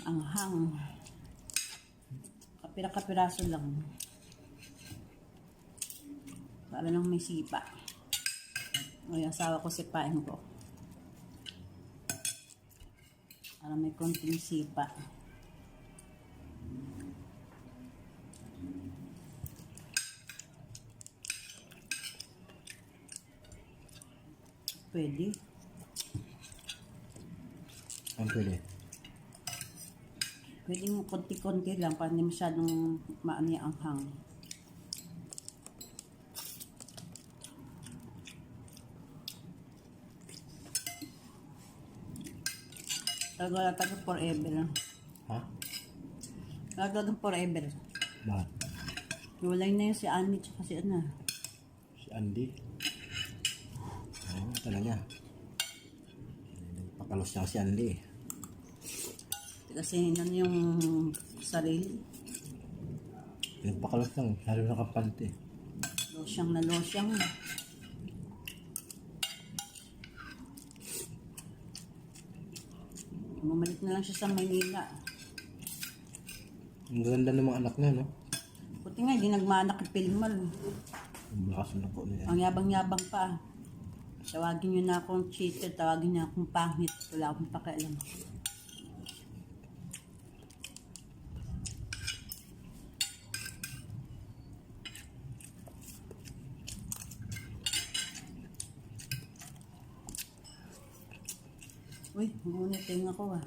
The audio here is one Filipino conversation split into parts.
Anghang. Kapira-kapiraso lang. Para lang may sipa. O yung asawa ko sipain ko. Para may konting sipa. Pwede. Ang pwede. Pwede mo konti-konti lang para hindi masyadong maano yung anghang. Talaga tayo forever. Ha? Talaga forever. Bakit? Iwalay na yun si Annie tsaka si ano. Si Andy. Ayun na talaga. Nagpakalos niya si Andy. Kasi yun yung sarili. Nagpakalos lang. Lalo nakapante. Losyang na losyang. Bumalik na lang siya sa Manila. Ang ganda ng mga anak niya, no? Buti nga, hindi nagmanak kay Pilmal. Ang lakas na po niya. Ang yabang-yabang pa. Tawagin niyo na akong cheater, tawagin niyo akong pangit. Wala akong pakialam. Uy, ngunit ako ah.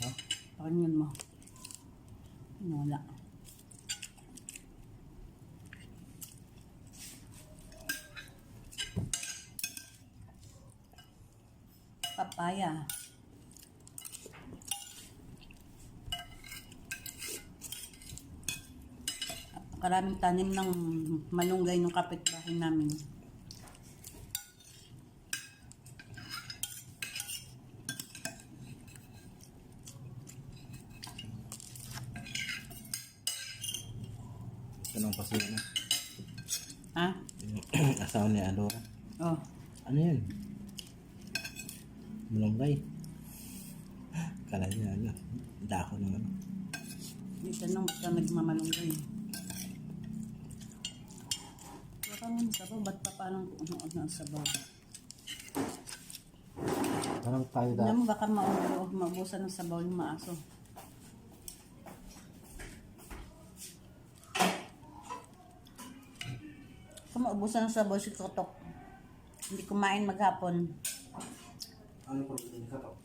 Ha? Pakanyan mo. Wala. Papaya. Karaming tanim ng malunggay ng kapitbahay namin. Ito nang pasiyo na. Ha? Yung asawa ni Adora. Oh. Ano yun? Malunggay. Kala niya, ano? Dako naman. May tanong ba't ka nagmamalunggay? Baka nga sabaw, ba't pa parang ano ang sabaw? Parang tayo Alam mo, baka maubusan ng sabaw yung maaso. Kung maubusan ng sabaw si Kotok, hindi kumain maghapon. Ano po yung katok?